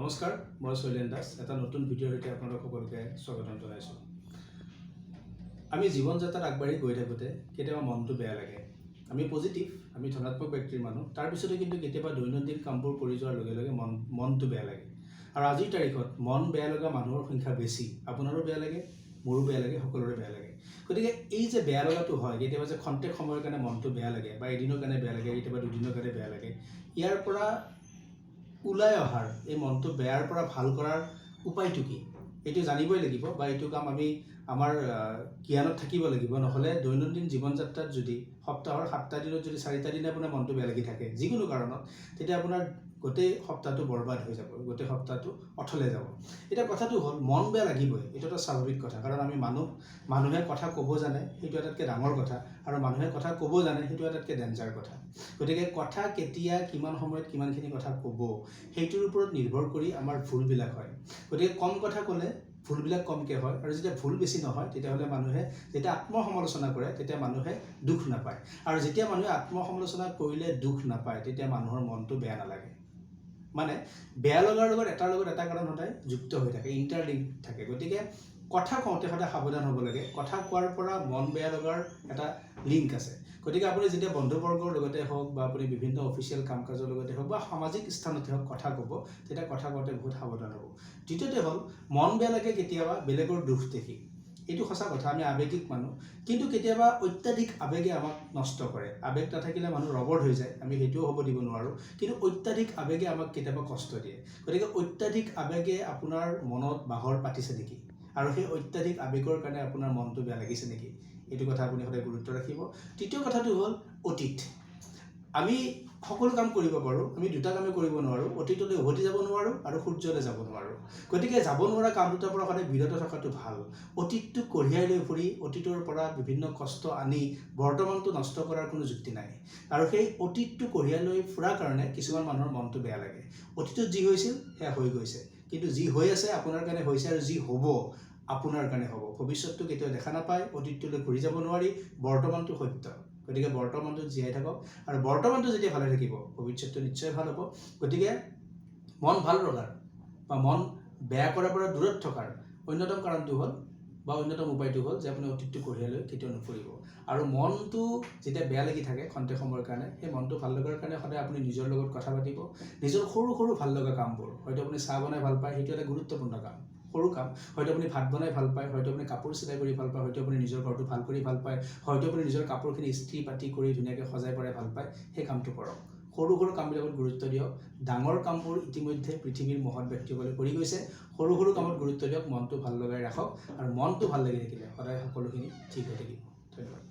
নমস্কাৰ, মই শৈলেন দাস। এটা নতুন ভিডিঅ'ৰ সৈতে আপোনালোক সকলোকে স্বাগতম জনাইছোঁ। আমি জীৱন যাত্ৰাত আগবাঢ়ি গৈ থাকোঁতে কেতিয়াবা মনটো বেয়া লাগে। আমি পজিটিভ, আমি ধনাত্মক ব্যক্তিৰ মানুহ। তাৰপিছতো কিন্তু কেতিয়াবা দৈনন্দিন কামবোৰ কৰি যোৱাৰ লগে লগে মনটো বেয়া লাগে। আৰু আজিৰ তাৰিখত মন বেয়া লগা মানুহৰ সংখ্যা বেছি। আপোনাৰো বেয়া লাগে, মোৰো বেয়া লাগে, সকলোৰে বেয়া লাগে। গতিকে এই যে বেয়া লগাটো হয়, কেতিয়াবা যে খন্তেক সময়ৰ কাৰণে মনটো বেয়া লাগে বা এদিনৰ কাৰণে বেয়া লাগে, কেতিয়াবা দুদিনৰ কাৰণে বেয়া লাগে, ইয়াৰ পৰা ওলাই অহাৰ, এই মনটো বেয়াৰ পৰা ভাল কৰাৰ উপায়টো কি এইটো জানিবই লাগিব বা এইটো কাম আমি আমাৰ জ্ঞানত থাকিব লাগিব। নহ'লে দৈনন্দিন জীৱন যাত্ৰাত যদি সপ্তাহৰ 7টা দিনত যদি 4টা দিন আপোনাৰ মনটো বেয়া লাগি থাকে যিকোনো কাৰণত, তেতিয়া আপোনাৰ গোটেই সপ্তাহটো বৰবাদ হৈ যাব, গোটেই সপ্তাহটো অথলে যাব। এতিয়া কথাটো হ'ল, মন বেয়া লাগিবই, এইটো এটা স্বাভাৱিক কথা। কাৰণ আমি মানুহে কথা ক'ব জানে, সেইটো আটাইতকৈ ডাঙৰ কথা। আৰু মানুহে কথা ক'ব জানে, সেইটো আটাইতকৈ ডেঞ্জাৰ কথা। গতিকে কথা কেতিয়া, কিমান সময়ত কিমানখিনি কথা ক'ব, সেইটোৰ ওপৰত নিৰ্ভৰ কৰি আমাৰ ভুলবিলাক হয়। গতিকে কম কথা ক'লে ভুলবিলাক কমকৈ হয়, আৰু যেতিয়া ভুল বেছি নহয় তেতিয়াহ'লে মানুহে যেতিয়া আত্মসমালোচনা কৰে তেতিয়া মানুহে দুখ নাপায়। আৰু যেতিয়া মানুহে আত্মসমালোচনা কৰিলে দুখ নাপায় তেতিয়া মানুহৰ মনটো বেয়া নালাগে। মানে বেয়া লগাৰ লগত এটা কাৰণ সদায় যুক্ত হৈ থাকে, ইণ্টাৰলিংক থাকে। গতিকে কথা কওঁতে সদায় সাৱধান হ'ব লাগে। কথা কোৱাৰ পৰা মন বেয়া লগাৰ এটা লিংক আছে। গতিকে আপুনি যেতিয়া বন্ধুবৰ্গৰ লগতে হওক বা আপুনি বিভিন্ন অফিচিয়েল কাম কাজৰ লগতে হওক বা সামাজিক স্থানতে হওক কথা ক'ব, তেতিয়া কথা কওঁতে বহুত সাৱধান হ'ব। দ্বিতীয়তে হ'ল, মন বেয়া লাগে কেতিয়াবা বেলেগৰ দুখ দেখি। এইটো সঁচা কথা, আমি আৱেগিক মানুহ। কিন্তু কেতিয়াবা অত্যাধিক আৱেগে আমাক নষ্ট কৰে। আৱেগ নাথাকিলে মানুহ ৰবট হৈ যায়, আমি সেইটোও হ'ব দিব নোৱাৰোঁ। কিন্তু অত্যাধিক আৱেগে আমাক কেতিয়াবা কষ্ট দিয়ে। গতিকে অত্যাধিক আৱেগে আপোনাৰ মনত বাহৰ পাতিছে নেকি? আৰু সেই অত্যাধিক আৱেগৰ কাৰণে আপোনাৰ মনটো বেয়া লাগিছে নেকি? এইটো কথা আপুনি সদায় গুৰুত্ব ৰাখিব। তৃতীয় কথাটো হ'ল অতীত। আমি সকলো কাম কৰিব পাৰোঁ, আমি দুটা কামেই কৰিব নোৱাৰোঁ। অতীতলৈ উভতি যাব নোৱাৰোঁ আৰু সূৰ্যলৈ যাব নোৱাৰোঁ। গতিকে যাব নোৱাৰা কাম দুটাৰ পৰা সদায় বিৰত থকাটো ভাল। অতীতটো কঢ়িয়াই লৈ ফুৰি অতীতৰ পৰা বিভিন্ন কষ্ট আনি বৰ্তমানটো নষ্ট কৰাৰ কোনো যুক্তি নাই। আৰু সেই অতীতটো কঢ়িয়াই লৈ ফুৰাৰ কাৰণে কিছুমান মানুহৰ মনটো বেয়া লাগে। অতীতত যি হৈছিল সেয়া হৈ গৈছে, কিন্তু যি হৈ আছে আপোনাৰ কাৰণে হৈছে, আৰু যি হ'ব আপোনাৰ কাৰণে হ'ব। ভৱিষ্যতটো কেতিয়াও দেখা নাপায়, অতীতটোলৈ ঘূৰি যাব নোৱাৰি, বৰ্তমানটো সত্য। গতিকে বৰ্তমানটো জীয়াই থাকক, আৰু বৰ্তমানটো যেতিয়া ভালে থাকিব ভৱিষ্যতটো নিশ্চয় ভাল হ'ব। গতিকে মন ভাল লগাৰ বা মন বেয়া কৰাৰ পৰা দূৰত থকাৰ অন্যতম কাৰণটো হ'ল বা অন্যতম উপায়টো হ'ল যে আপুনি অতীতটো কঢ়িয়াই লৈ কেতিয়াও নুফুৰিব। আৰু মনটো যেতিয়া বেয়া লাগি থাকে খন্তেক সময়ৰ কাৰণে, সেই মনটো ভাল লগাৰ কাৰণে সদায় আপুনি নিজৰ লগত কথা পাতিব। নিজৰ সৰু সৰু ভাল লগা কামবোৰ, হয়তো আপুনি চাহ বনাই ভাল পায়, সেইটো এটা গুৰুত্বপূৰ্ণ কাম, সৰু কাম। হয়তো আপুনি ভাত বনাই ভাল পায়, হয়তো আপুনি কাপোৰ চিলাই কৰি ভাল পায়, হয়তো আপুনি নিজৰ ঘৰটো ভাল কৰি ভাল পায়, হয়তো আপুনি নিজৰ কাপোৰখিনি ইস্ত্ৰি পাতি কৰি ধুনীয়াকৈ সজাই পৰাই ভাল পায়। সেই কামটো কৰক। সৰু সৰু কামবিলাকত গুৰুত্ব দিয়ক। ডাঙৰ কামবোৰ ইতিমধ্যে পৃথিৱীৰ মহৎ ব্যক্তিসকলে কৰি গৈছে। সৰু সৰু কামত গুৰুত্ব দিয়ক, মনটো ভাল লগাই ৰাখক, আৰু মনটো ভাল লাগি থাকিলে সদায় সকলোখিনি ঠিক হৈ থাকিব। ধন্যবাদ।